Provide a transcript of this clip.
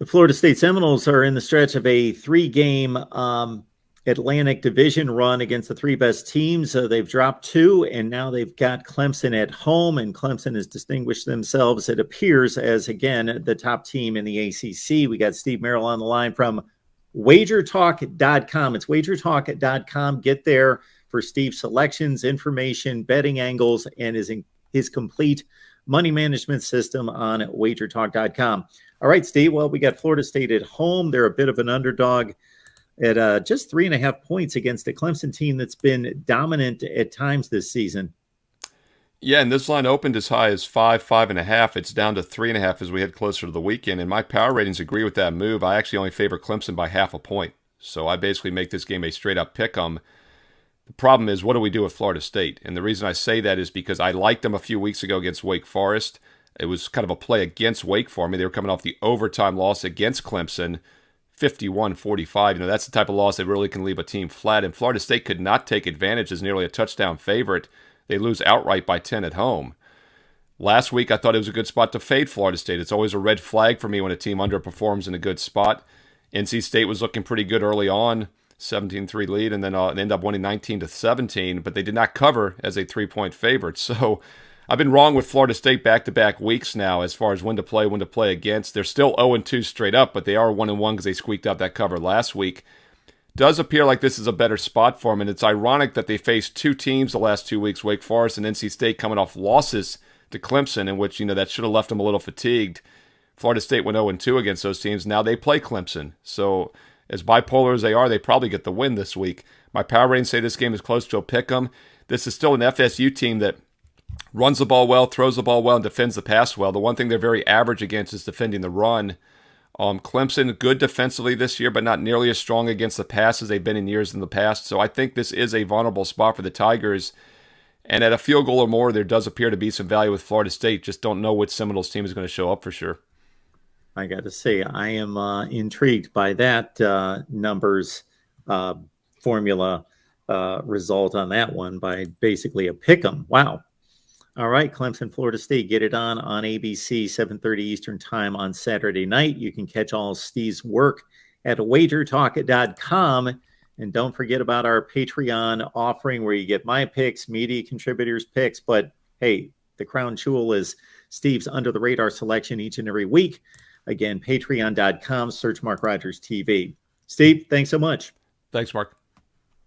The Florida State Seminoles are in the stretch of a three-game Atlantic Division run against the three best teams. They've dropped two, and now they've got Clemson at home, and Clemson has distinguished themselves, it appears, as, again, the top team in the ACC. We got Steve Merrill on the line from WagerTalk.com. It's WagerTalk.com. Get there for Steve's selections, information, betting angles, and his complete money management system on WagerTalk.com. All right, Steve. Well, we got Florida State at home. They're a bit of an underdog at just 3.5 points against a Clemson team that's been dominant at times this season. Yeah, and this line opened as high as 5.5. It's down to 3.5 as we head closer to the weekend, and my power ratings agree with that move. I actually only favor Clemson by 0.5 point, so I basically make this game a straight-up pick-'em. The problem is, what do we do with Florida State? And the reason I say that is because I liked them a few weeks ago against Wake Forest. It was kind of a play against Wake for me. They were coming off the overtime loss against Clemson, 51-45. That's the type of loss that really can leave a team flat. And Florida State could not take advantage as nearly a touchdown favorite. They lose outright by 10 at home. Last week, I thought it was a good spot to fade Florida State. It's always a red flag for me when a team underperforms in a good spot. NC State was looking pretty good early on, 17-3 lead, and then ended up winning 19-17, but they did not cover as a 3-point favorite. So I've been wrong with Florida State back-to-back weeks now as far as when to play against. They're still 0-2 straight up, but they are 1-1 because they squeaked out that cover last week. Does appear like this is a better spot for them, and it's ironic that they faced two teams the last 2 weeks, Wake Forest and NC State, coming off losses to Clemson, in which, that should have left them a little fatigued. Florida State went 0-2 against those teams. Now they play Clemson. So as bipolar as they are, they probably get the win this week. My power ratings say this game is close to a pick-'em. This is still an FSU team that runs the ball well, throws the ball well, and defends the pass well. The one thing they're very average against is defending the run. Clemson, good defensively this year, but not nearly as strong against the pass as they've been in years in the past. So I think this is a vulnerable spot for the Tigers. And at a field goal or more, there does appear to be some value with Florida State. Just don't know which Seminoles team is going to show up for sure. I got to say, I am intrigued by that numbers formula result on that one by basically a pick-'em. Wow. All right, Clemson, Florida State, get it on ABC, 7:30 Eastern time on Saturday night. You can catch all Steve's work at wagertalk.com. And don't forget about our Patreon offering where you get my picks, media contributors' picks. But, hey, the crown jewel is Steve's under-the-radar selection each and every week. Again, patreon.com, search Mark Rogers TV. Steve, thanks so much. Thanks, Mark.